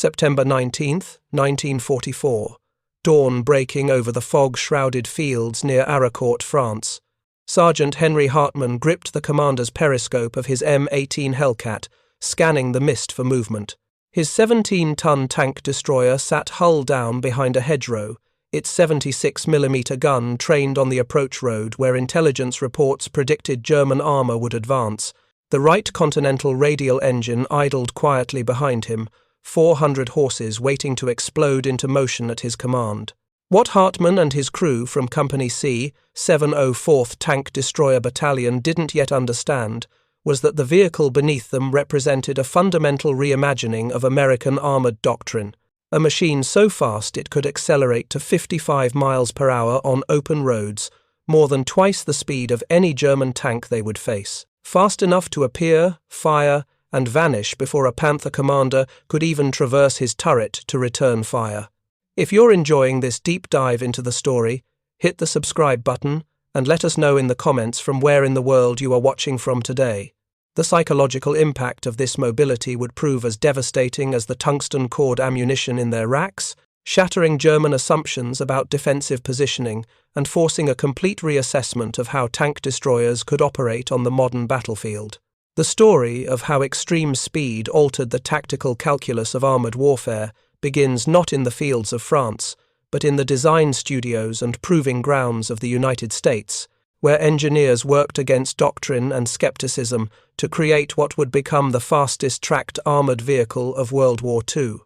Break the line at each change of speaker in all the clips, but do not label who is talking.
September 19th, 1944. Dawn breaking over the fog-shrouded fields near Arracourt, France. Sergeant Henry Hartman gripped the commander's periscope of his M18 Hellcat, scanning the mist for movement. His 17-ton tank destroyer sat hull down behind a hedgerow, its 76mm gun trained on the approach road where intelligence reports predicted German armour would advance. The Wright Continental radial engine idled quietly behind him, 400 horses waiting to explode into motion at his command. What Hartman and his crew from Company C, 704th Tank Destroyer Battalion didn't yet understand was that the vehicle beneath them represented a fundamental reimagining of American armoured doctrine, a machine so fast it could accelerate to 55 miles per hour on open roads, more than twice the speed of any German tank they would face, fast enough to appear, fire, and vanish before a Panther commander could even traverse his turret to return fire. If you're enjoying this deep dive into the story, hit the subscribe button and let us know in the comments from where in the world you are watching from today. The psychological impact of this mobility would prove as devastating as the tungsten-cored ammunition in their racks, shattering German assumptions about defensive positioning and forcing a complete reassessment of how tank destroyers could operate on the modern battlefield. The story of how extreme speed altered the tactical calculus of armoured warfare begins not in the fields of France, but in the design studios and proving grounds of the United States, where engineers worked against doctrine and skepticism to create what would become the fastest tracked armoured vehicle of World War II.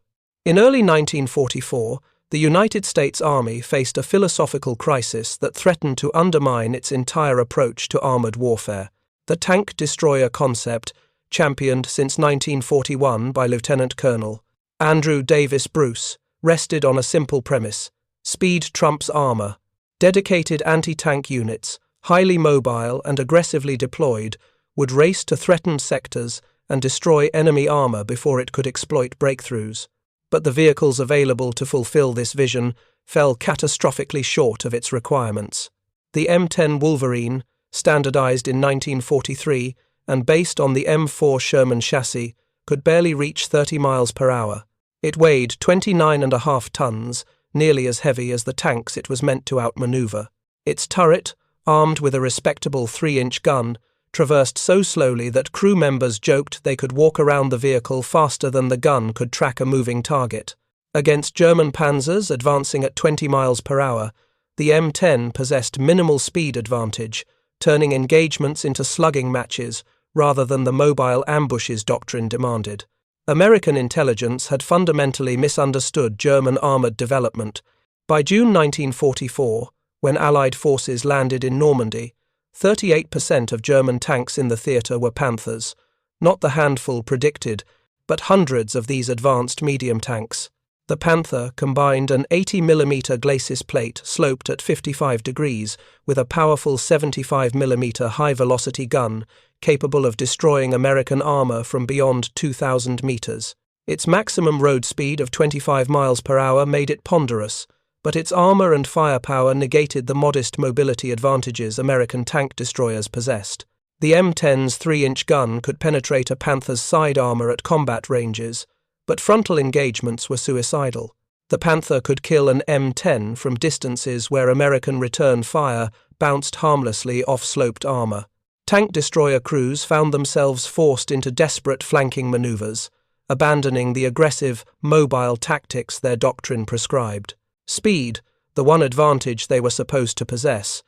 In early 1944, the United States Army faced a philosophical crisis that threatened to undermine its entire approach to armoured warfare. The tank destroyer concept, championed since 1941 by Lieutenant Colonel Andrew Davis Bruce, rested on a simple premise: speed trumps armour. Dedicated anti-tank units, highly mobile and aggressively deployed, would race to threatened sectors and destroy enemy armour before it could exploit breakthroughs. But the vehicles available to fulfill this vision fell catastrophically short of its requirements. The M10 Wolverine, standardized in 1943 and based on the M4 Sherman chassis, could barely reach 30 miles per hour. It weighed 29.5 tons, nearly as heavy as the tanks it was meant to outmaneuver. Its turret, armed with a respectable 3-inch gun, traversed so slowly that crew members joked they could walk around the vehicle faster than the gun could track a moving target. Against German panzers advancing at 20 miles per hour, the M10 possessed minimal speed advantage, turning engagements into slugging matches rather than the mobile ambushes doctrine demanded. American intelligence had fundamentally misunderstood German armoured development. By June 1944, when Allied forces landed in Normandy, 38% of German tanks in the theatre were Panthers, not the handful predicted, but hundreds of these advanced medium tanks. The Panther combined an 80mm glacis plate sloped at 55 degrees with a powerful 75mm high-velocity gun capable of destroying American armour from beyond 2,000 meters. Its maximum road speed of 25 miles per hour made it ponderous, but its armour and firepower negated the modest mobility advantages American tank destroyers possessed. The M10's 3-inch gun could penetrate a Panther's side armour at combat ranges, but frontal engagements were suicidal. The Panther could kill an M10 from distances where American return fire bounced harmlessly off sloped armour. Tank destroyer crews found themselves forced into desperate flanking manoeuvres, abandoning the aggressive, mobile tactics their doctrine prescribed. Speed, the one advantage they were supposed to possess,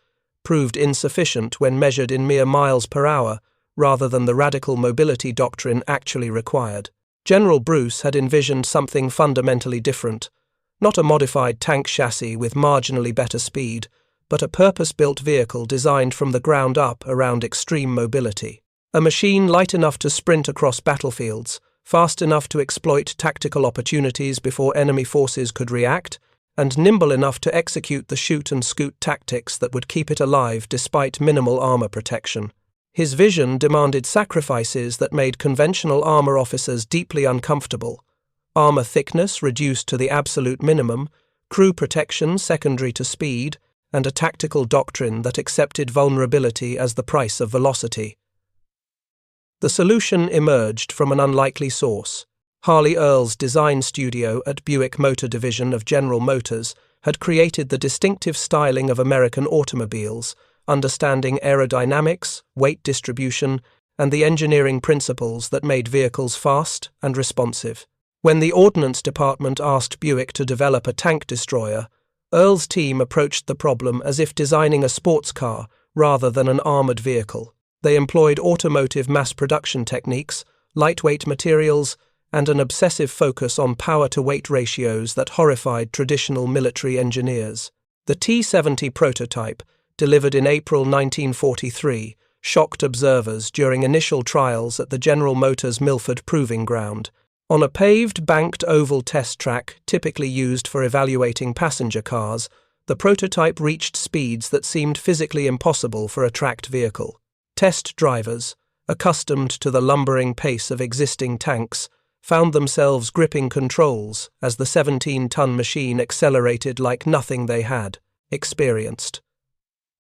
proved insufficient when measured in mere miles per hour rather than the radical mobility doctrine actually required. General Bruce had envisioned something fundamentally different, not a modified tank chassis with marginally better speed, but a purpose-built vehicle designed from the ground up around extreme mobility. A machine light enough to sprint across battlefields, fast enough to exploit tactical opportunities before enemy forces could react, and nimble enough to execute the shoot-and-scoot tactics that would keep it alive despite minimal armour protection. His vision demanded sacrifices that made conventional armour officers deeply uncomfortable. Armour thickness reduced to the absolute minimum, crew protection secondary to speed, and a tactical doctrine that accepted vulnerability as the price of velocity. The solution emerged from an unlikely source: Harley Earl's design studio at Buick Motor Division of General Motors had created the distinctive styling of American automobiles, understanding aerodynamics, weight distribution, and the engineering principles that made vehicles fast and responsive. When the Ordnance Department asked Buick to develop a tank destroyer, Earl's team approached the problem as if designing a sports car rather than an armored vehicle. They employed automotive mass production techniques, lightweight materials, and an obsessive focus on power-to-weight ratios that horrified traditional military engineers. The T-70 prototype, delivered in April 1943, shocked observers during initial trials at the General Motors Milford Proving Ground. On a paved, banked oval test track typically used for evaluating passenger cars, the prototype reached speeds that seemed physically impossible for a tracked vehicle. Test drivers, accustomed to the lumbering pace of existing tanks, found themselves gripping controls as the 17-ton machine accelerated like nothing they had experienced.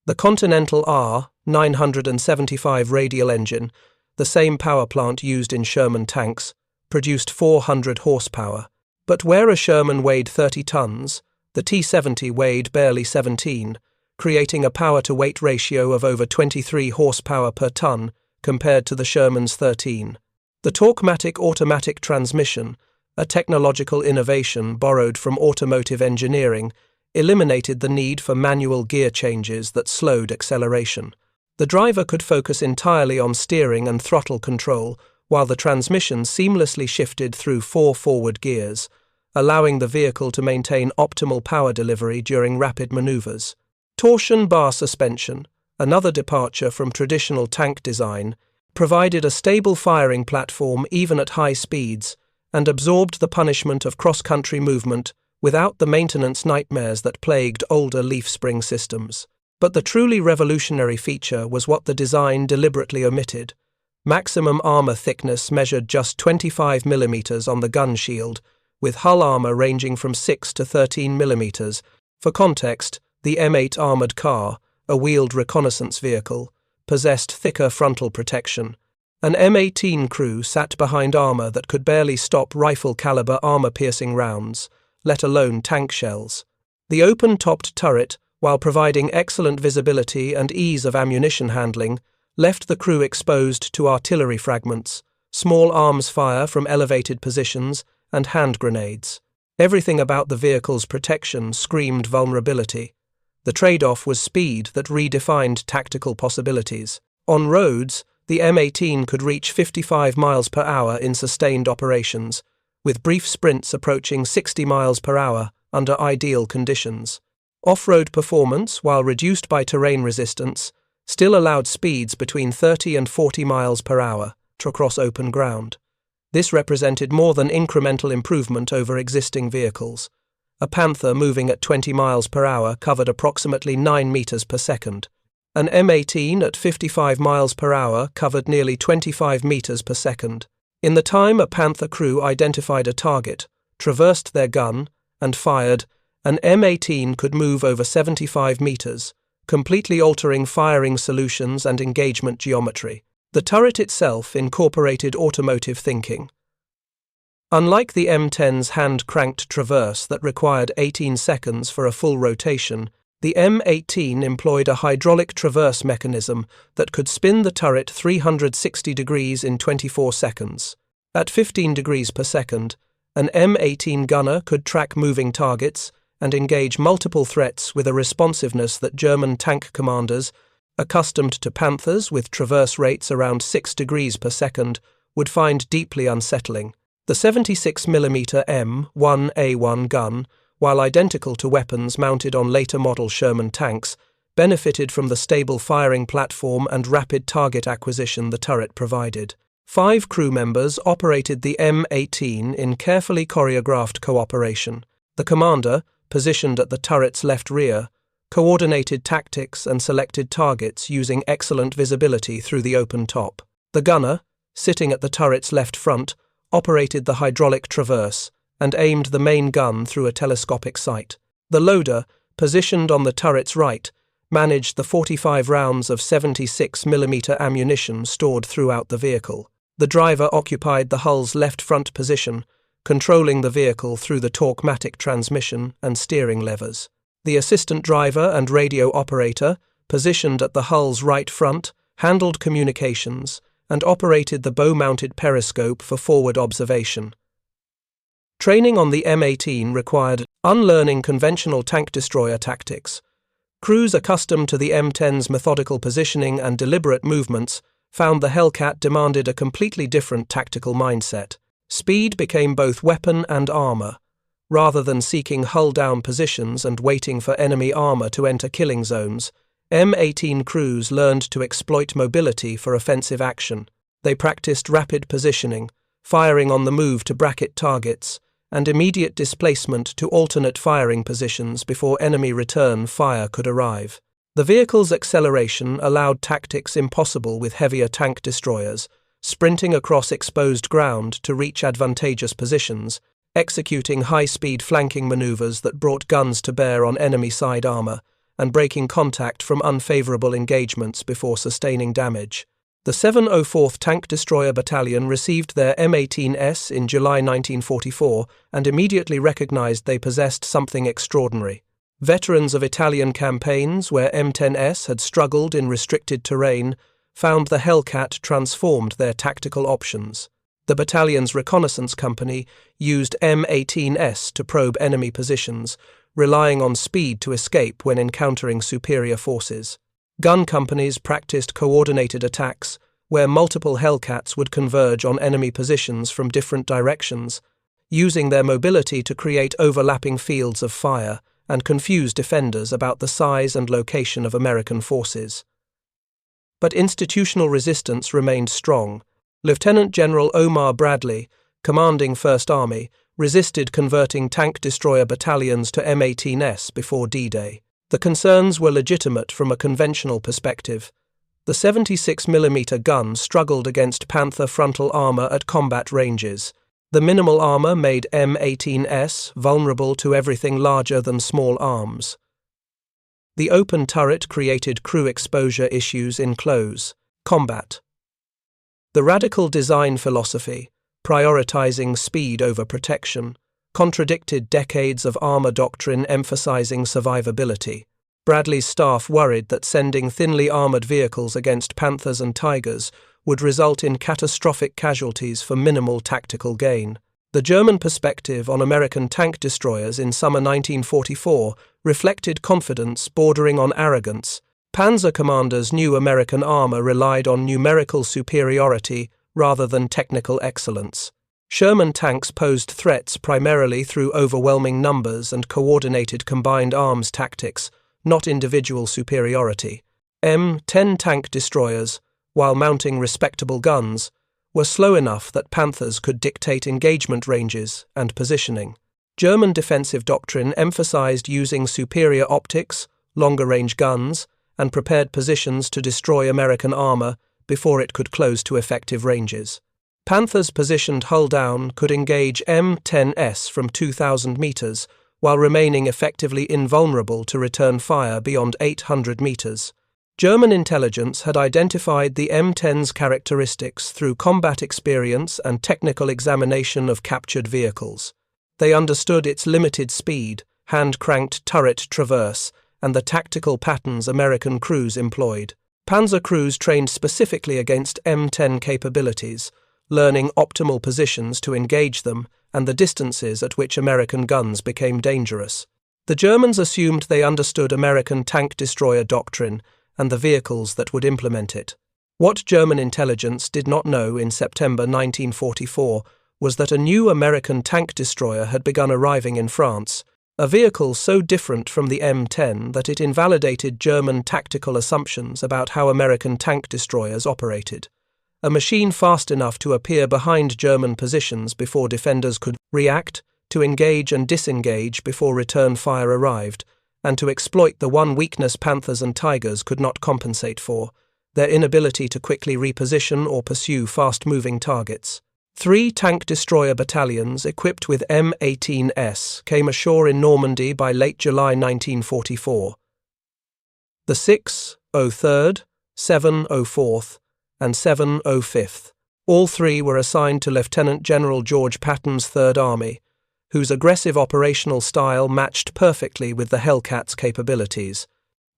The Continental R-975 radial engine, the same power plant used in Sherman tanks, produced 400 horsepower. But where a Sherman weighed 30 tons, the T-70 weighed barely 17, creating a power-to-weight ratio of over 23 horsepower per ton compared to the Sherman's 13. The Torquematic automatic transmission, a technological innovation borrowed from automotive engineering, eliminated the need for manual gear changes that slowed acceleration. The driver could focus entirely on steering and throttle control, while the transmission seamlessly shifted through 4 forward gears, allowing the vehicle to maintain optimal power delivery during rapid maneuvers. Torsion bar suspension, another departure from traditional tank design, provided a stable firing platform even at high speeds and absorbed the punishment of cross-country movement without the maintenance nightmares that plagued older leaf spring systems. But the truly revolutionary feature was what the design deliberately omitted. Maximum armor thickness measured just 25 mm on the gun shield, with hull armor ranging from 6 to 13 mm. For context, the M8 armored car, a wheeled reconnaissance vehicle, possessed thicker frontal protection. An M18 crew sat behind armor that could barely stop rifle-caliber armor-piercing rounds, let alone tank shells. The open-topped turret, while providing excellent visibility and ease of ammunition handling, left the crew exposed to artillery fragments, small arms fire from elevated positions, and hand grenades. Everything about the vehicle's protection screamed vulnerability. The trade-off was speed that redefined tactical possibilities. On roads, the M18 could reach 55 miles per hour in sustained operations, with brief sprints approaching 60 miles per hour under ideal conditions. Off-road performance, while reduced by terrain resistance, still allowed speeds between 30 and 40 miles per hour to cross open ground. This represented more than incremental improvement over existing vehicles. A Panther moving at 20 miles per hour covered approximately 9 meters per second. An M18 at 55 miles per hour covered nearly 25 meters per second. In the time a Panther crew identified a target, traversed their gun, and fired, an M18 could move over 75 meters, completely altering firing solutions and engagement geometry. The turret itself incorporated automotive thinking. Unlike the M10's hand-cranked traverse that required 18 seconds for a full rotation, the M18 employed a hydraulic traverse mechanism that could spin the turret 360 degrees in 24 seconds. At 15 degrees per second, an M18 gunner could track moving targets and engage multiple threats with a responsiveness that German tank commanders, accustomed to Panthers with traverse rates around 6 degrees per second, would find deeply unsettling. The 76mm M1A1 gun, while identical to weapons mounted on later model Sherman tanks, benefited from the stable firing platform and rapid target acquisition the turret provided. 5 crew members operated the M18 in carefully choreographed cooperation. The commander, positioned at the turret's left rear, coordinated tactics and selected targets using excellent visibility through the open top. The gunner, sitting at the turret's left front, operated the hydraulic traverse and aimed the main gun through a telescopic sight. The loader, positioned on the turret's right, managed the 45 rounds of 76mm ammunition stored throughout the vehicle. The driver occupied the hull's left front position, controlling the vehicle through the torque-matic transmission and steering levers. The assistant driver and radio operator, positioned at the hull's right front, handled communications and operated the bow-mounted periscope for forward observation. Training on the M18 required unlearning conventional tank destroyer tactics. Crews accustomed to the M10's methodical positioning and deliberate movements found the Hellcat demanded a completely different tactical mindset. Speed became both weapon and armor. Rather than seeking hull-down positions and waiting for enemy armor to enter killing zones, M18 crews learned to exploit mobility for offensive action. They practiced rapid positioning, firing on the move to bracket targets, and immediate displacement to alternate firing positions before enemy return fire could arrive. The vehicle's acceleration allowed tactics impossible with heavier tank destroyers, sprinting across exposed ground to reach advantageous positions, executing high-speed flanking maneuvers that brought guns to bear on enemy side armor, and breaking contact from unfavorable engagements before sustaining damage. The 704th Tank Destroyer Battalion received their M18s in July 1944 and immediately recognized they possessed something extraordinary. Veterans of Italian campaigns where M10s had struggled in restricted terrain found the Hellcat transformed their tactical options. The battalion's reconnaissance company used M18s to probe enemy positions, relying on speed to escape when encountering superior forces. Gun companies practiced coordinated attacks, where multiple Hellcats would converge on enemy positions from different directions, using their mobility to create overlapping fields of fire and confuse defenders about the size and location of American forces. But institutional resistance remained strong. Lieutenant General Omar Bradley, commanding 1st Army, resisted converting tank destroyer battalions to M18s before D-Day. The concerns were legitimate from a conventional perspective. The 76mm gun struggled against Panther frontal armor at combat ranges. The minimal armor made M18s vulnerable to everything larger than small arms. The open turret created crew exposure issues in close combat. The radical design philosophy, prioritizing speed over protection, contradicted decades of armor doctrine emphasizing survivability. Bradley's staff worried that sending thinly armored vehicles against Panthers and Tigers would result in catastrophic casualties for minimal tactical gain. The German perspective on American tank destroyers in summer 1944 reflected confidence bordering on arrogance. Panzer commanders knew American armor relied on numerical superiority rather than technical excellence. Sherman tanks posed threats primarily through overwhelming numbers and coordinated combined arms tactics, not individual superiority. M10 tank destroyers, while mounting respectable guns, were slow enough that Panthers could dictate engagement ranges and positioning. German defensive doctrine emphasized using superior optics, longer-range guns, and prepared positions to destroy American armor before it could close to effective ranges. Panthers positioned hull down could engage M10s from 2,000 meters, while remaining effectively invulnerable to return fire beyond 800 meters. German intelligence had identified the M10's characteristics through combat experience and technical examination of captured vehicles. They understood its limited speed, hand-cranked turret traverse, and the tactical patterns American crews employed. Panzer crews trained specifically against M10 capabilities, learning optimal positions to engage them and the distances at which American guns became dangerous. The Germans assumed they understood American tank destroyer doctrine and the vehicles that would implement it. What German intelligence did not know in September 1944 was that a new American tank destroyer had begun arriving in France, a vehicle so different from the M10 that it invalidated German tactical assumptions about how American tank destroyers operated. A machine fast enough to appear behind German positions before defenders could react, to engage and disengage before return fire arrived, and to exploit the one weakness Panthers and Tigers could not compensate for, their inability to quickly reposition or pursue fast-moving targets. 3 tank destroyer battalions equipped with M18s came ashore in Normandy by late July 1944. The 603rd, 704th, and 705th All three were assigned to Lieutenant General George Patton's Third Army, whose aggressive operational style matched perfectly with the Hellcats' capabilities.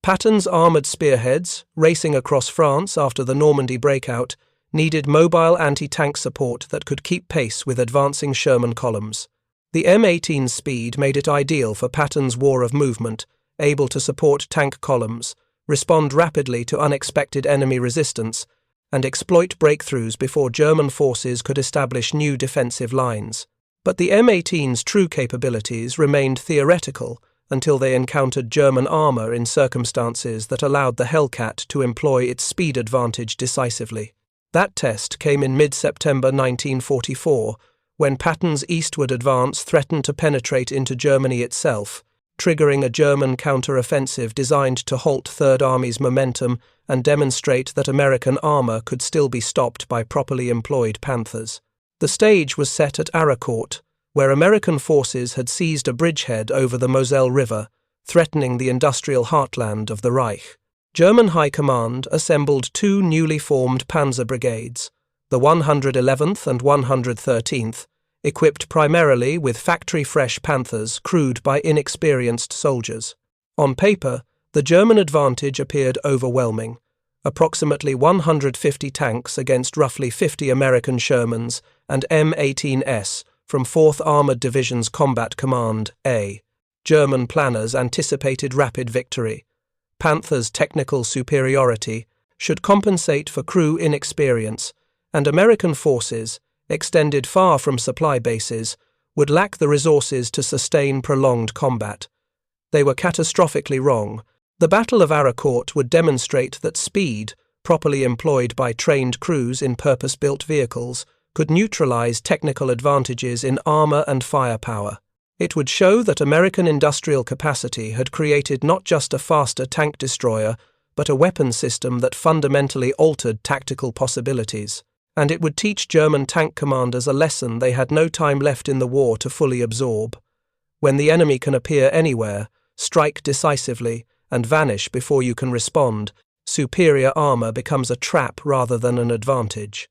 Patton's armoured spearheads, racing across France after the Normandy breakout, needed mobile anti-tank support that could keep pace with advancing Sherman columns. The M18's speed made it ideal for Patton's war of movement, able to support tank columns, respond rapidly to unexpected enemy resistance, and exploit breakthroughs before German forces could establish new defensive lines. But the M18's true capabilities remained theoretical until they encountered German armour in circumstances that allowed the Hellcat to employ its speed advantage decisively. That test came in mid-September 1944, when Patton's eastward advance threatened to penetrate into Germany itself, triggering a German counter-offensive designed to halt Third Army's momentum and demonstrate that American armour could still be stopped by properly employed Panthers. The stage was set at Arracourt, where American forces had seized a bridgehead over the Moselle River, threatening the industrial heartland of the Reich. German High Command assembled two newly formed Panzer brigades, the 111th and 113th, equipped primarily with factory-fresh Panthers crewed by inexperienced soldiers. On paper, the German advantage appeared overwhelming, approximately 150 tanks against roughly 50 American Shermans and M18s from 4th Armoured Division's Combat Command, A. German planners anticipated rapid victory. Panther's technical superiority should compensate for crew inexperience, and American forces, extended far from supply bases, would lack the resources to sustain prolonged combat. They were catastrophically wrong. The Battle of Arracourt would demonstrate that speed, properly employed by trained crews in purpose-built vehicles, could neutralize technical advantages in armor and firepower. It would show that American industrial capacity had created not just a faster tank destroyer, but a weapon system that fundamentally altered tactical possibilities. And it would teach German tank commanders a lesson they had no time left in the war to fully absorb. When the enemy can appear anywhere, strike decisively, and vanish before you can respond, superior armor becomes a trap rather than an advantage.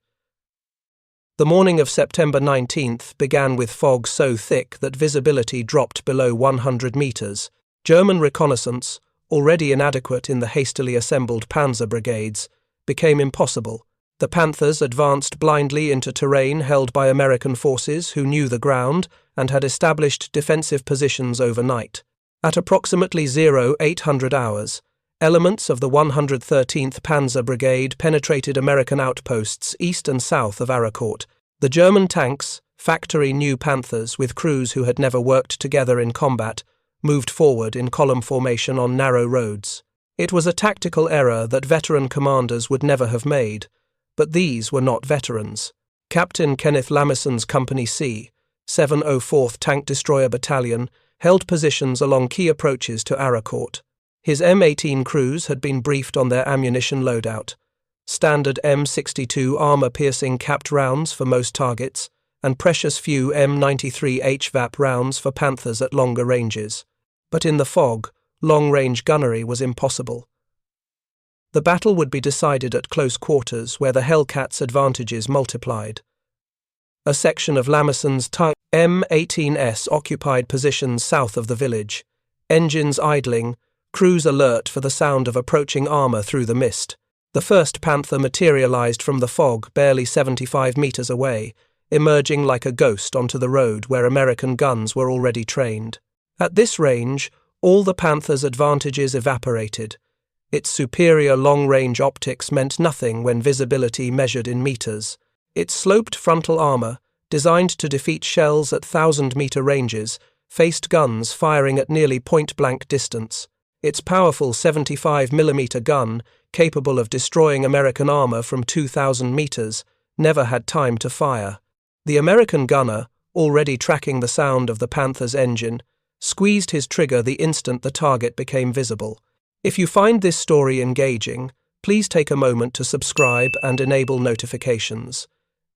The morning of September 19th began with fog so thick that visibility dropped below 100 meters. German reconnaissance, already inadequate in the hastily assembled Panzer brigades, became impossible. The Panthers advanced blindly into terrain held by American forces who knew the ground and had established defensive positions overnight. At approximately 0800 hours, elements of the 113th Panzer Brigade penetrated American outposts east and south of Arracourt. The German tanks, factory new Panthers with crews who had never worked together in combat, moved forward in column formation on narrow roads. It was a tactical error that veteran commanders would never have made, but these were not veterans. Captain Kenneth Lamison's Company C, 704th Tank Destroyer Battalion, held positions along key approaches to Arracourt. His M18 crews had been briefed on their ammunition loadout. Standard M62 armor-piercing capped rounds for most targets, and precious few M93 HVAP rounds for Panthers at longer ranges. But in the fog, long-range gunnery was impossible. The battle would be decided at close quarters, where the Hellcats' advantages multiplied. A section of Lamison's M18s occupied positions south of the village, engines idling, crews alert for the sound of approaching armor through the mist. The first Panther materialized from the fog barely 75 meters away, emerging like a ghost onto the road where American guns were already trained. At this range, all the Panther's advantages evaporated. Its superior long-range optics meant nothing when visibility measured in meters. Its sloped frontal armor, designed to defeat shells at 1,000-meter ranges, faced guns firing at nearly point-blank distance. Its powerful 75mm gun, capable of destroying American armor from 2,000 meters, never had time to fire. The American gunner, already tracking the sound of the Panther's engine, squeezed his trigger the instant the target became visible. If you find this story engaging, please take a moment to subscribe and enable notifications.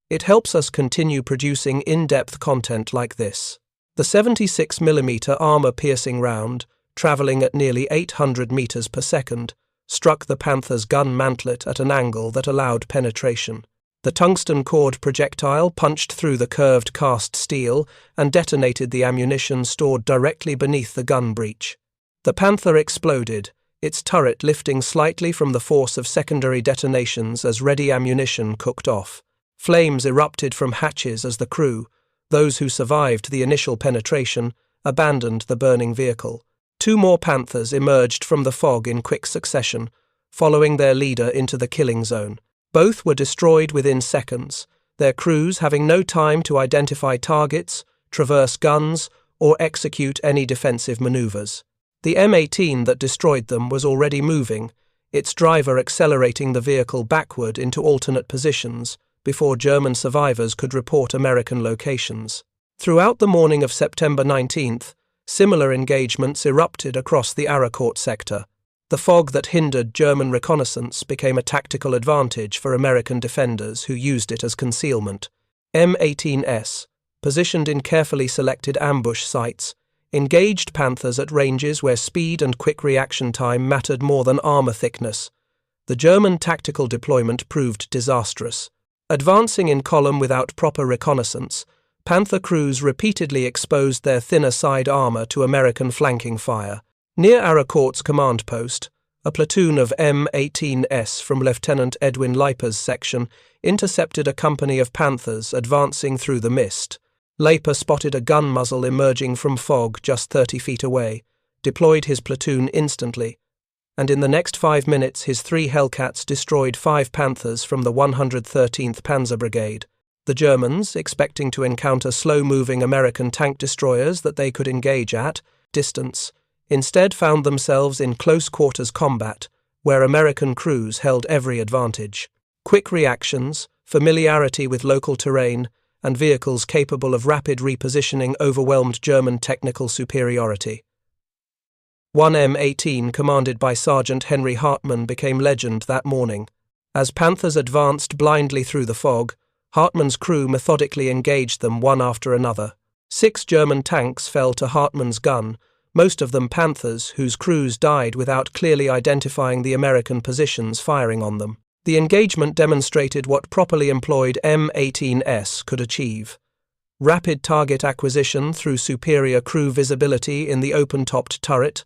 It helps us continue producing in-depth content like this. The 76mm armor-piercing round, traveling at nearly 800 meters per second, struck the Panther's gun mantlet at an angle that allowed penetration. The tungsten cord projectile punched through the curved cast steel and detonated the ammunition stored directly beneath the gun breech. The Panther exploded, its turret lifting slightly from the force of secondary detonations as ready ammunition cooked off. Flames erupted from hatches as the crew, those who survived the initial penetration, abandoned the burning vehicle. 2 more Panthers emerged from the fog in quick succession, following their leader into the killing zone. Both were destroyed within seconds, their crews having no time to identify targets, traverse guns, or execute any defensive maneuvers. The M18 that destroyed them was already moving, its driver accelerating the vehicle backward into alternate positions before German survivors could report American locations. Throughout the morning of September 19th, similar engagements erupted across the Arracourt sector. The fog that hindered German reconnaissance became a tactical advantage for American defenders who used it as concealment. M18s, positioned in carefully selected ambush sites, engaged Panthers at ranges where speed and quick reaction time mattered more than armor thickness. The German tactical deployment proved disastrous. Advancing in column without proper reconnaissance, Panther crews repeatedly exposed their thinner side armor to American flanking fire. Near Arracourt's command post, a platoon of M18s from Lieutenant Edwin Leiper's section intercepted a company of Panthers advancing through the mist. Leiper spotted a gun muzzle emerging from fog just 30 feet away, deployed his platoon instantly, and in the next 5 minutes his 3 Hellcats destroyed 5 Panthers from the 113th Panzer Brigade. The Germans, expecting to encounter slow-moving American tank destroyers that they could engage at distance, instead found themselves in close-quarters combat, where American crews held every advantage. Quick reactions, familiarity with local terrain, and vehicles capable of rapid repositioning overwhelmed German technical superiority. One M18 commanded by Sergeant Henry Hartman became legend that morning. As Panthers advanced blindly through the fog, Hartman's crew methodically engaged them one after another. 6 German tanks fell to Hartman's gun, most of them Panthers whose crews died without clearly identifying the American positions firing on them. The engagement demonstrated what properly employed M18s could achieve. Rapid target acquisition through superior crew visibility in the open-topped turret,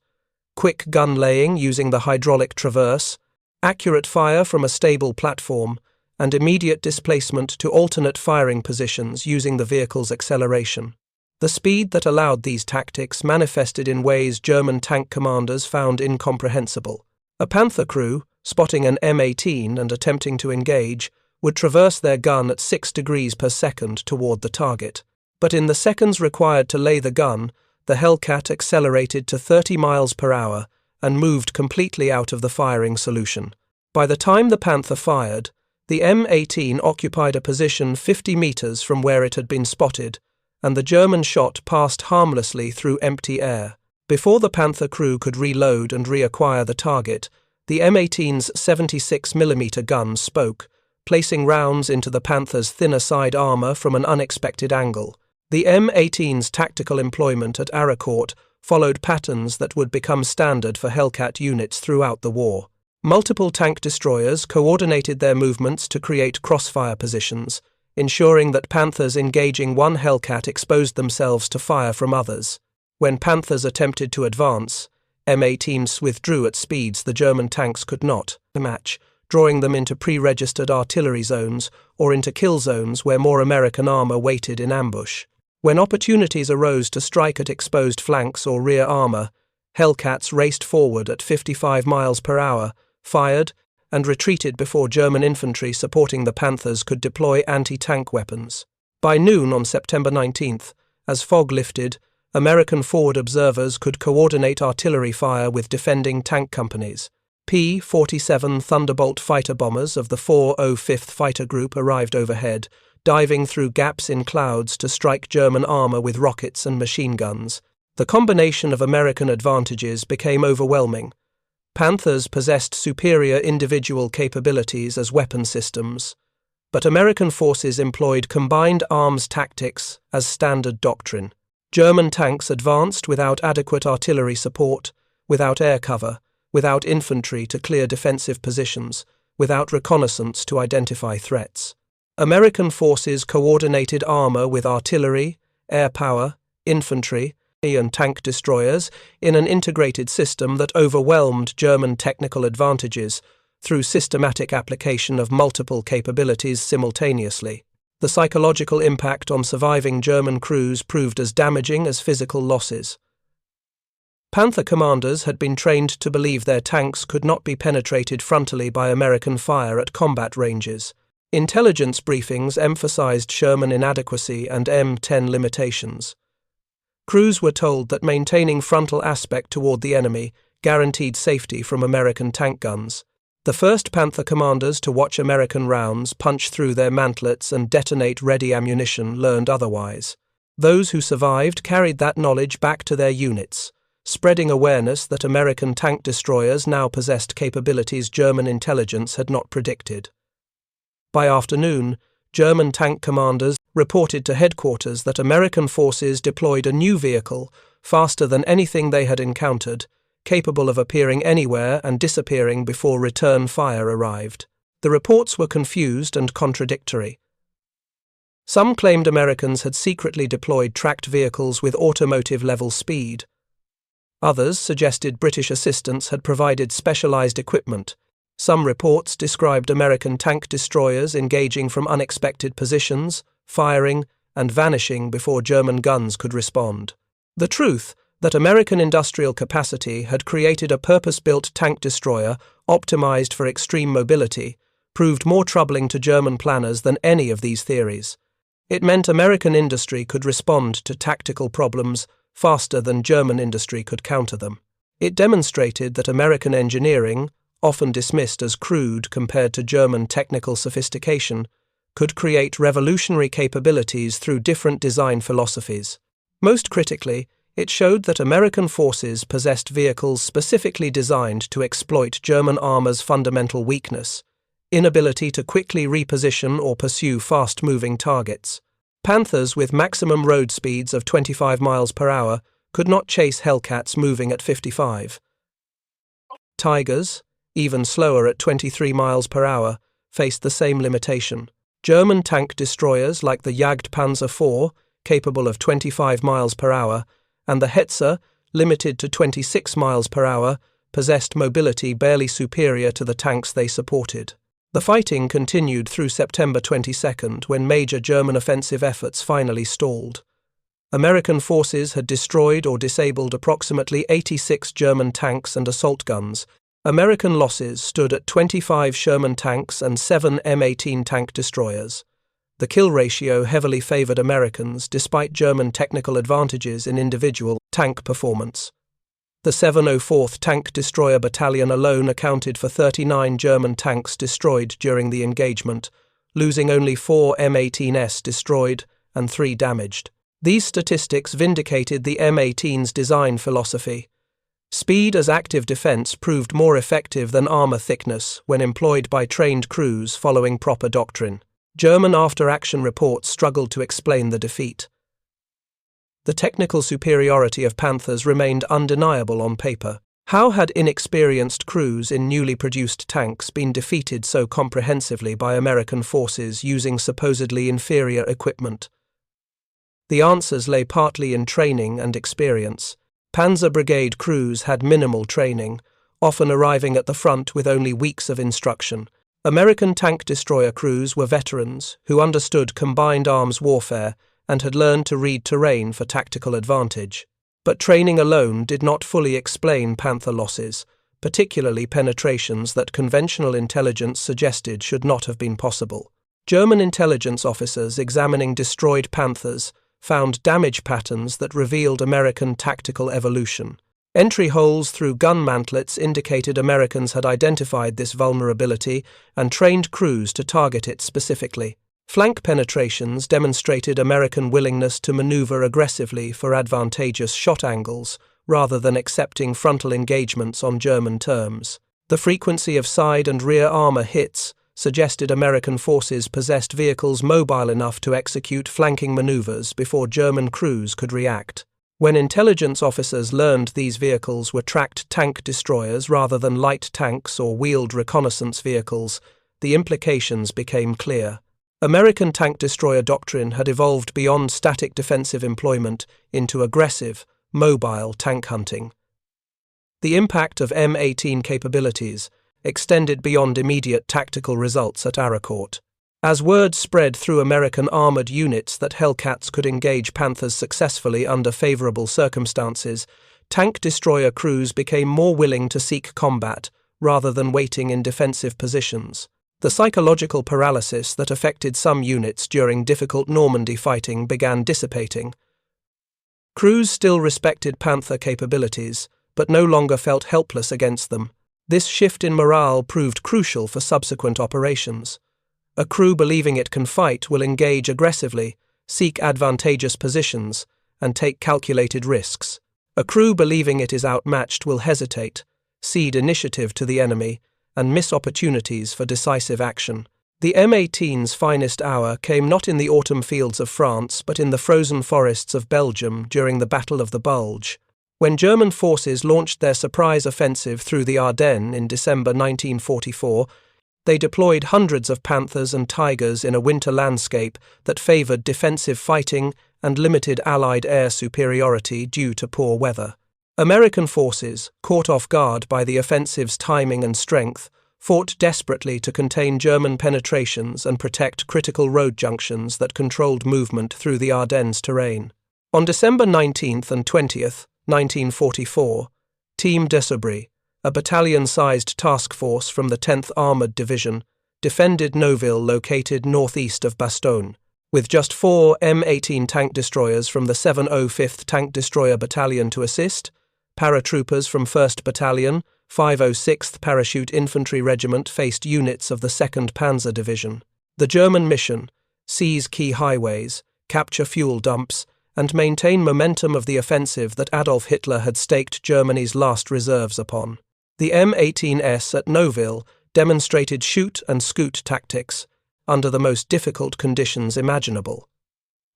quick gun laying using the hydraulic traverse, accurate fire from a stable platform, and immediate displacement to alternate firing positions using the vehicle's acceleration. The speed that allowed these tactics manifested in ways German tank commanders found incomprehensible. A Panther crew, spotting an M18 and attempting to engage, would traverse their gun at 6 degrees per second toward the target. But in the seconds required to lay the gun, the Hellcat accelerated to 30 miles per hour and moved completely out of the firing solution. By the time the Panther fired, the M18 occupied a position 50 meters from where it had been spotted, and the German shot passed harmlessly through empty air. Before the Panther crew could reload and reacquire the target, the M18's 76mm gun spoke, placing rounds into the Panther's thinner side armor from an unexpected angle. The M18's tactical employment at Arracourt followed patterns that would become standard for Hellcat units throughout the war. Multiple tank destroyers coordinated their movements to create crossfire positions, ensuring that Panthers engaging one Hellcat exposed themselves to fire from others. When Panthers attempted to advance, M18s withdrew at speeds the German tanks could not match, drawing them into pre-registered artillery zones or into kill zones where more American armor waited in ambush. When opportunities arose to strike at exposed flanks or rear armor, Hellcats raced forward at 55 miles per hour, fired, and retreated before German infantry supporting the Panthers could deploy anti-tank weapons. By noon on September 19th, as fog lifted, American forward observers could coordinate artillery fire with defending tank companies. P-47 Thunderbolt fighter bombers of the 405th Fighter Group arrived overhead, diving through gaps in clouds to strike German armor with rockets and machine guns. The combination of American advantages became overwhelming. Panthers possessed superior individual capabilities as weapon systems, but American forces employed combined arms tactics as standard doctrine. German tanks advanced without adequate artillery support, without air cover, without infantry to clear defensive positions, without reconnaissance to identify threats. American forces coordinated armor with artillery, air power, infantry, and tank destroyers in an integrated system that overwhelmed German technical advantages through systematic application of multiple capabilities simultaneously. The psychological impact on surviving German crews proved as damaging as physical losses. Panther commanders had been trained to believe their tanks could not be penetrated frontally by American fire at combat ranges. Intelligence briefings emphasized Sherman inadequacy and M10 limitations. Crews were told that maintaining frontal aspect toward the enemy guaranteed safety from American tank guns. The first Panther commanders to watch American rounds punch through their mantlets and detonate ready ammunition learned otherwise. Those who survived carried that knowledge back to their units, spreading awareness that American tank destroyers now possessed capabilities German intelligence had not predicted. By afternoon, German tank commanders reported to headquarters that American forces deployed a new vehicle, faster than anything they had encountered, capable of appearing anywhere and disappearing before return fire arrived. The reports were confused and contradictory. Some claimed Americans had secretly deployed tracked vehicles with automotive-level speed. Others suggested British assistance had provided specialized equipment. Some reports described American tank destroyers engaging from unexpected positions, firing, and vanishing before German guns could respond. The truth, that American industrial capacity had created a purpose-built tank destroyer optimized for extreme mobility, proved more troubling to German planners than any of these theories. It meant American industry could respond to tactical problems faster than German industry could counter them. It demonstrated that American engineering, often dismissed as crude compared to German technical sophistication, could create revolutionary capabilities through different design philosophies. Most critically, it showed that American forces possessed vehicles specifically designed to exploit German armor's fundamental weakness, inability to quickly reposition or pursue fast-moving targets. Panthers with maximum road speeds of 25 miles per hour could not chase Hellcats moving at 55. Tigers, even slower at 23 miles per hour, faced the same limitation. German tank destroyers like the Jagdpanzer IV, capable of 25 miles per hour, and the Hetzer, limited to 26 miles per hour, possessed mobility barely superior to the tanks they supported. The fighting continued through September 22 when major German offensive efforts finally stalled. American forces had destroyed or disabled approximately 86 German tanks and assault guns. American losses stood at 25 Sherman tanks and 7 M18 tank destroyers. The kill ratio heavily favored Americans despite German technical advantages in individual tank performance. The 704th Tank Destroyer Battalion alone accounted for 39 German tanks destroyed during the engagement, losing only 4 M18s destroyed and 3 damaged. These statistics vindicated the M18's design philosophy. Speed as active defense proved more effective than armor thickness when employed by trained crews following proper doctrine. German after-action reports struggled to explain the defeat. The technical superiority of Panthers remained undeniable on paper. How had inexperienced crews in newly produced tanks been defeated so comprehensively by American forces using supposedly inferior equipment? The answers lay partly in training and experience. Panzer Brigade crews had minimal training, often arriving at the front with only weeks of instruction. American tank destroyer crews were veterans who understood combined arms warfare and had learned to read terrain for tactical advantage. But training alone did not fully explain Panther losses, particularly penetrations that conventional intelligence suggested should not have been possible. German intelligence officers examining destroyed Panthers found damage patterns that revealed American tactical evolution. Entry holes through gun mantlets indicated Americans had identified this vulnerability and trained crews to target it specifically. Flank penetrations demonstrated American willingness to maneuver aggressively for advantageous shot angles rather than accepting frontal engagements on German terms. The frequency of side and rear armor hits suggested American forces possessed vehicles mobile enough to execute flanking maneuvers before German crews could react. When intelligence officers learned these vehicles were tracked tank destroyers rather than light tanks or wheeled reconnaissance vehicles, the implications became clear. American tank destroyer doctrine had evolved beyond static defensive employment into aggressive, mobile tank hunting. The impact of M18 capabilities extended beyond immediate tactical results at Arracourt. As word spread through American armored units that Hellcats could engage Panthers successfully under favorable circumstances, tank destroyer crews became more willing to seek combat rather than waiting in defensive positions. The psychological paralysis that affected some units during difficult Normandy fighting began dissipating. Crews still respected Panther capabilities, but no longer felt helpless against them. This shift in morale proved crucial for subsequent operations. A crew believing it can fight will engage aggressively, seek advantageous positions, and take calculated risks. A crew believing it is outmatched will hesitate, cede initiative to the enemy, and miss opportunities for decisive action. The M18's finest hour came not in the autumn fields of France but in the frozen forests of Belgium during the Battle of the Bulge. When German forces launched their surprise offensive through the Ardennes in December 1944, they deployed hundreds of Panthers and Tigers in a winter landscape that favored defensive fighting and limited Allied air superiority due to poor weather. American forces, caught off guard by the offensive's timing and strength, fought desperately to contain German penetrations and protect critical road junctions that controlled movement through the Ardennes terrain. On December 19th and 20th, 1944, Team Dessobry, a battalion-sized task force from the 10th Armoured Division, defended Noville located northeast of Bastogne. With just 4 M18 tank destroyers from the 705th Tank Destroyer Battalion to assist, paratroopers from 1st Battalion, 506th Parachute Infantry Regiment faced units of the 2nd Panzer Division. The German mission: seize key highways, capture fuel dumps, and maintain momentum of the offensive that Adolf Hitler had staked Germany's last reserves upon. The M18s at Noville demonstrated shoot and scoot tactics under the most difficult conditions imaginable.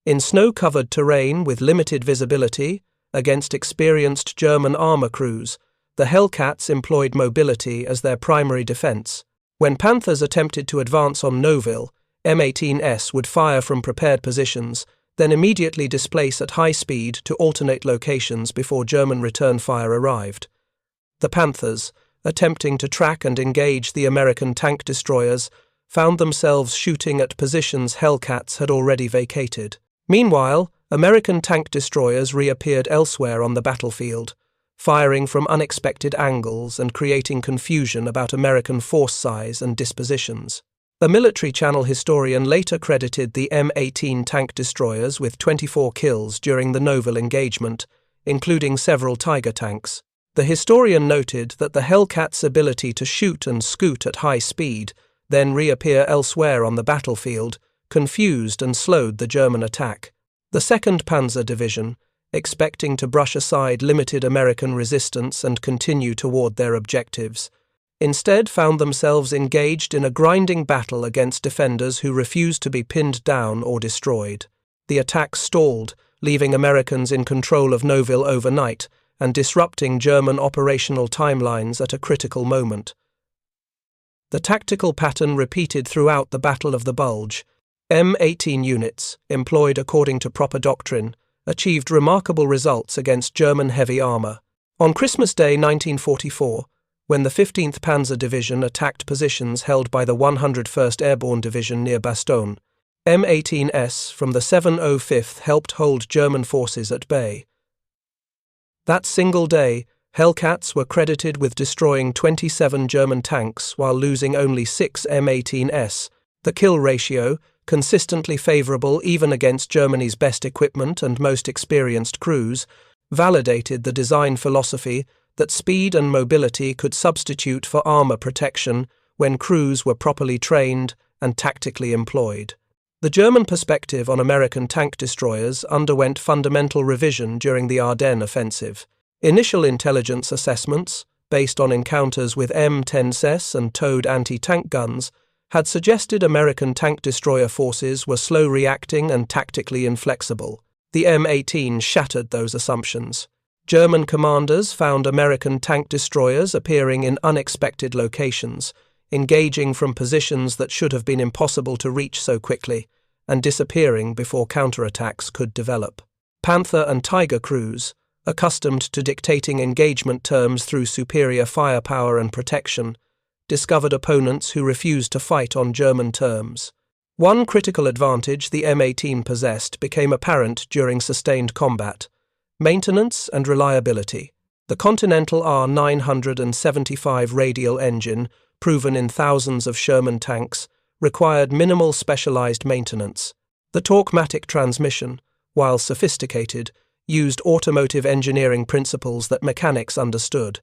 In snow-covered terrain with limited visibility, against experienced German armor crews, the Hellcats employed mobility as their primary defense. When Panthers attempted to advance on Noville, M18s would fire from prepared positions, then immediately displace at high speed to alternate locations before German return fire arrived. The Panthers, attempting to track and engage the American tank destroyers, found themselves shooting at positions Hellcats had already vacated. Meanwhile, American tank destroyers reappeared elsewhere on the battlefield, firing from unexpected angles and creating confusion about American force size and dispositions. A Military Channel historian later credited the M18 tank destroyers with 24 kills during the Noville engagement, including several Tiger tanks. The historian noted that the Hellcats' ability to shoot and scoot at high speed, then reappear elsewhere on the battlefield, confused and slowed the German attack. The 2nd Panzer Division, expecting to brush aside limited American resistance and continue toward their objectives, instead found themselves engaged in a grinding battle against defenders who refused to be pinned down or destroyed. The attack stalled, leaving Americans in control of Noville overnight and disrupting German operational timelines at a critical moment. The tactical pattern repeated throughout the Battle of the Bulge. M18 units, employed according to proper doctrine, achieved remarkable results against German heavy armor. On Christmas Day 1944, when the 15th Panzer Division attacked positions held by the 101st Airborne Division near Bastogne, M18s from the 705th helped hold German forces at bay. That single day, Hellcats were credited with destroying 27 German tanks while losing only 6 M18s. The kill ratio, consistently favorable even against Germany's best equipment and most experienced crews, validated the design philosophy that speed and mobility could substitute for armor protection when crews were properly trained and tactically employed. The German perspective on American tank destroyers underwent fundamental revision during the Ardennes offensive. Initial intelligence assessments, based on encounters with M10s and towed anti-tank guns, had suggested American tank destroyer forces were slow-reacting and tactically inflexible. The M18 shattered those assumptions. German commanders found American tank destroyers appearing in unexpected locations, engaging from positions that should have been impossible to reach so quickly, and disappearing before counterattacks could develop. Panther and Tiger crews, accustomed to dictating engagement terms through superior firepower and protection, discovered opponents who refused to fight on German terms. One critical advantage the M18 possessed became apparent during sustained combat: maintenance and reliability. The Continental R975 radial engine, proven in thousands of Sherman tanks, required minimal specialized maintenance. The Torque-matic transmission, while sophisticated, used automotive engineering principles that mechanics understood.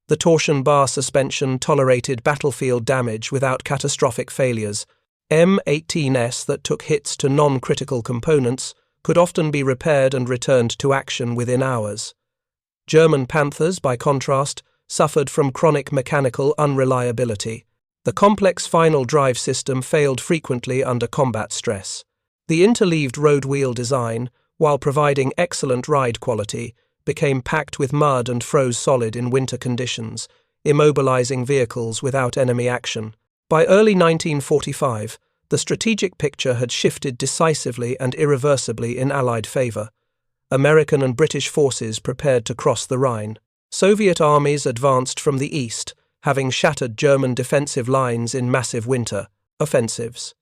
The torsion bar suspension tolerated battlefield damage without catastrophic failures. M18s that took hits to non-critical components could often be repaired and returned to action within hours. German Panthers, by contrast, suffered from chronic mechanical unreliability. The complex final drive system failed frequently under combat stress. The interleaved road wheel design, while providing excellent ride quality, became packed with mud and froze solid in winter conditions, immobilizing vehicles without enemy action. By early 1945, the strategic picture had shifted decisively and irreversibly in Allied favor. American and British forces prepared to cross the Rhine. Soviet armies advanced from the east, having shattered German defensive lines in massive winter offensives.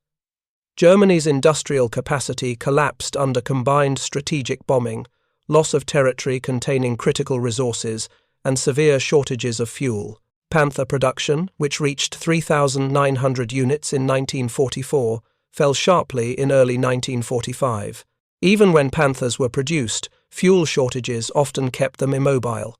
Germany's industrial capacity collapsed under combined strategic bombing, loss of territory containing critical resources, and severe shortages of fuel. Panther production, which reached 3,900 units in 1944, fell sharply in early 1945. Even when Panthers were produced, fuel shortages often kept them immobile.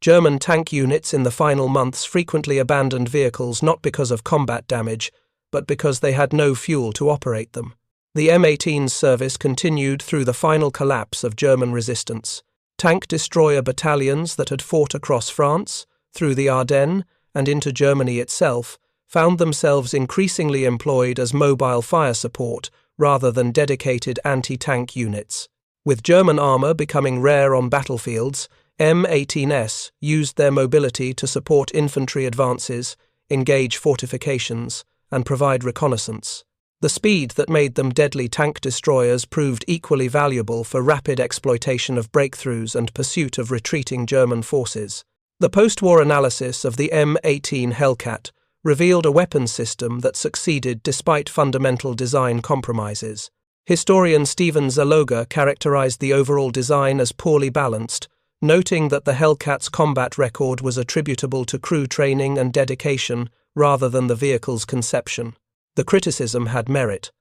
German tank units in the final months frequently abandoned vehicles not because of combat damage, but because they had no fuel to operate them. The M18's service continued through the final collapse of German resistance. Tank Destroyer Battalions that had fought across France, through the Ardennes, and into Germany itself, found themselves increasingly employed as mobile fire support rather than dedicated anti-tank units. With German armor becoming rare on battlefields, M18s used their mobility to support infantry advances, engage fortifications, and provide reconnaissance. The speed that made them deadly tank destroyers proved equally valuable for rapid exploitation of breakthroughs and pursuit of retreating German forces. The post-war analysis of the M18 Hellcat revealed a weapons system that succeeded despite fundamental design compromises. Historian Stephen Zaloga characterized the overall design as poorly balanced, noting that the Hellcat's combat record was attributable to crew training and dedication rather than the vehicle's conception. The criticism had merit.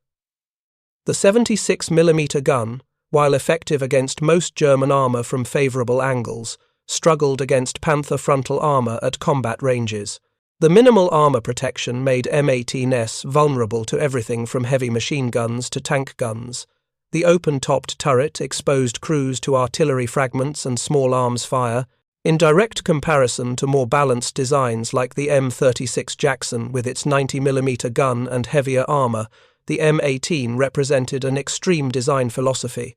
The 76mm gun, while effective against most German armor from favorable angles, struggled against Panther frontal armor at combat ranges. The minimal armor protection made M18s vulnerable to everything from heavy machine guns to tank guns. The open-topped turret exposed crews to artillery fragments and small arms fire, in direct comparison to more balanced designs like the M36 Jackson with its 90mm gun and heavier armor. The M18 represented an extreme design philosophy.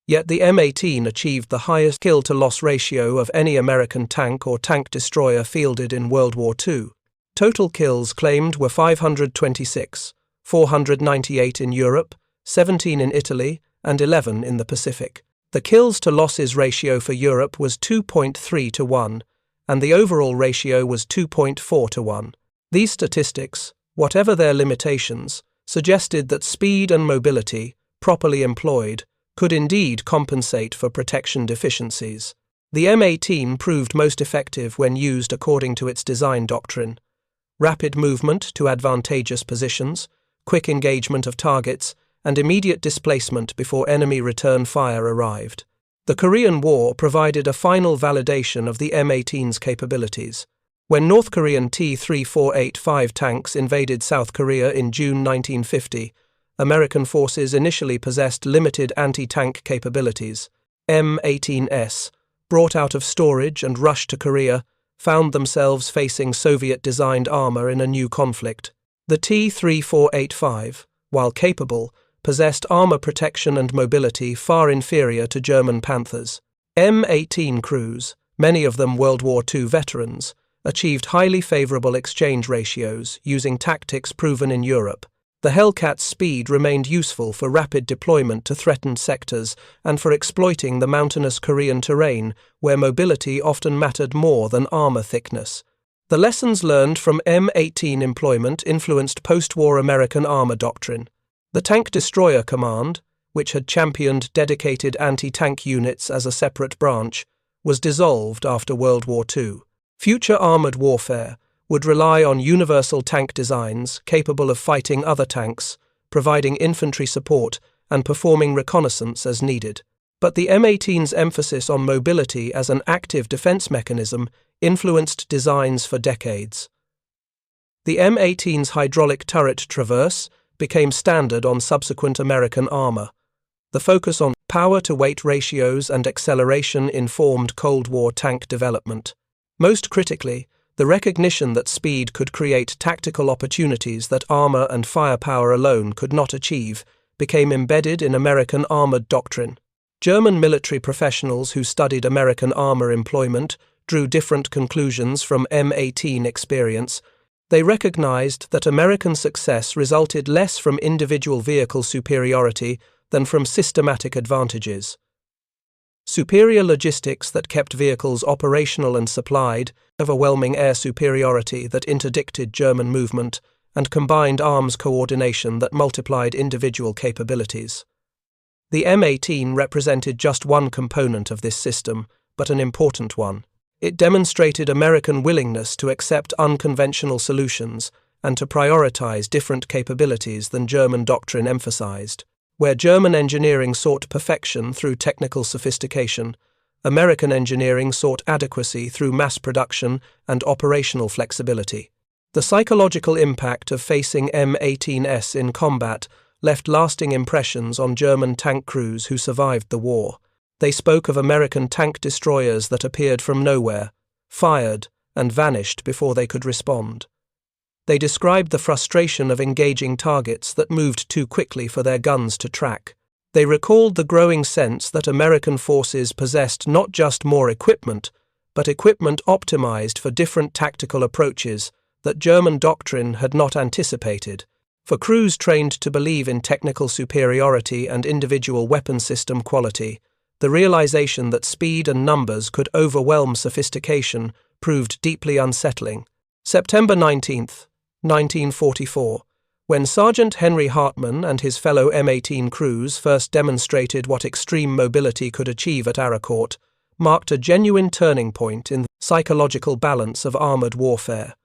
Yet the M18 achieved the highest kill-to-loss ratio of any American tank or tank destroyer fielded in World War II. Total kills claimed were 526, 498 in Europe, 17 in Italy, and 11 in the Pacific. The kills-to-losses ratio for Europe was 2.3 to 1, and the overall ratio was 2.4 to 1. These statistics, whatever their limitations, suggested that speed and mobility, properly employed, could indeed compensate for protection deficiencies. The M18 proved most effective when used according to its design doctrine: rapid movement to advantageous positions, quick engagement of targets, and immediate displacement before enemy return fire arrived. The Korean War provided a final validation of the M18's capabilities. When North Korean T-3485 tanks invaded South Korea in June 1950, American forces initially possessed limited anti-tank capabilities. M18s, brought out of storage and rushed to Korea, found themselves facing Soviet-designed armor in a new conflict. The T-3485, while capable, possessed armor protection and mobility far inferior to German Panthers. M18 crews, many of them World War II veterans, achieved highly favorable exchange ratios using tactics proven in Europe. The Hellcat's speed remained useful for rapid deployment to threatened sectors and for exploiting the mountainous Korean terrain, where mobility often mattered more than armor thickness. The lessons learned from M18 employment influenced post-war American armor doctrine. The Tank Destroyer Command, which had championed dedicated anti-tank units as a separate branch, was dissolved after World War II. Future armored warfare would rely on universal tank designs capable of fighting other tanks, providing infantry support, and performing reconnaissance as needed. But the M18's emphasis on mobility as an active defense mechanism influenced designs for decades. The M18's hydraulic turret traverse became standard on subsequent American armor. The focus on power-to-weight ratios and acceleration informed Cold War tank development. Most critically, the recognition that speed could create tactical opportunities that armor and firepower alone could not achieve became embedded in American armored doctrine. German military professionals who studied American armor employment drew different conclusions from M18 experience. They recognized that American success resulted less from individual vehicle superiority than from systematic advantages. Superior logistics that kept vehicles operational and supplied, overwhelming air superiority that interdicted German movement, and combined arms coordination that multiplied individual capabilities. The M18 represented just one component of this system, but an important one. It demonstrated American willingness to accept unconventional solutions and to prioritize different capabilities than German doctrine emphasized. Where German engineering sought perfection through technical sophistication, American engineering sought adequacy through mass production and operational flexibility. The psychological impact of facing M18s in combat left lasting impressions on German tank crews who survived the war. They spoke of American tank destroyers that appeared from nowhere, fired, and vanished before they could respond. They described the frustration of engaging targets that moved too quickly for their guns to track. They recalled the growing sense that American forces possessed not just more equipment, but equipment optimized for different tactical approaches that German doctrine had not anticipated. For crews trained to believe in technical superiority and individual weapon system quality, the realization that speed and numbers could overwhelm sophistication proved deeply unsettling. September 19th, 1944, when Sergeant Henry Hartman and his fellow M18 crews first demonstrated what extreme mobility could achieve at Arracourt, marked a genuine turning point in the psychological balance of armored warfare.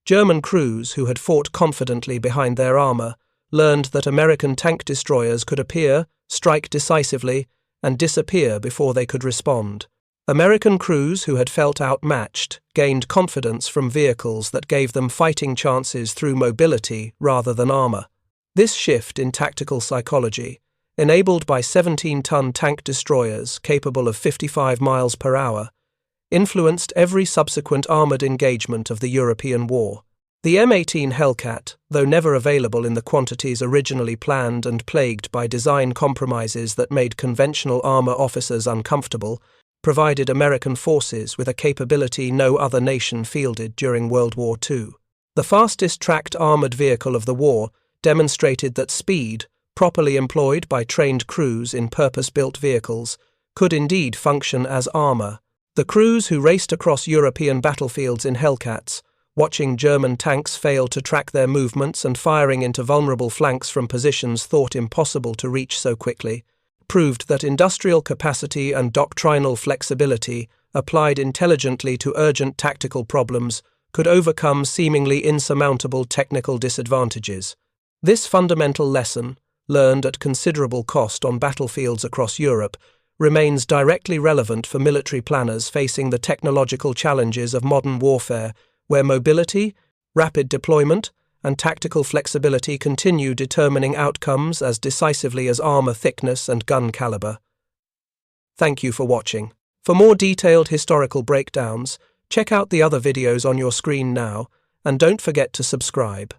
German crews who had fought confidently behind their armor learned that American tank destroyers could appear, strike decisively, and disappear before they could respond. American crews who had felt outmatched gained confidence from vehicles that gave them fighting chances through mobility rather than armor. This shift in tactical psychology, enabled by 17-ton tank destroyers capable of 55 miles per hour, influenced every subsequent armored engagement of the European war. The M18 Hellcat, though never available in the quantities originally planned and plagued by design compromises that made conventional armor officers uncomfortable, provided American forces with a capability no other nation fielded during World War II. The fastest tracked armored vehicle of the war demonstrated that speed, properly employed by trained crews in purpose-built vehicles, could indeed function as armor. The crews who raced across European battlefields in Hellcats, watching German tanks fail to track their movements and firing into vulnerable flanks from positions thought impossible to reach so quickly, proved that industrial capacity and doctrinal flexibility, applied intelligently to urgent tactical problems, could overcome seemingly insurmountable technical disadvantages. This fundamental lesson, learned at considerable cost on battlefields across Europe, remains directly relevant for military planners facing the technological challenges of modern warfare, where mobility, rapid deployment, and tactical flexibility continue determining outcomes as decisively as armor thickness and gun caliber. Thank you for watching. For more detailed historical breakdowns, check out the other videos on your screen now, and don't forget to subscribe.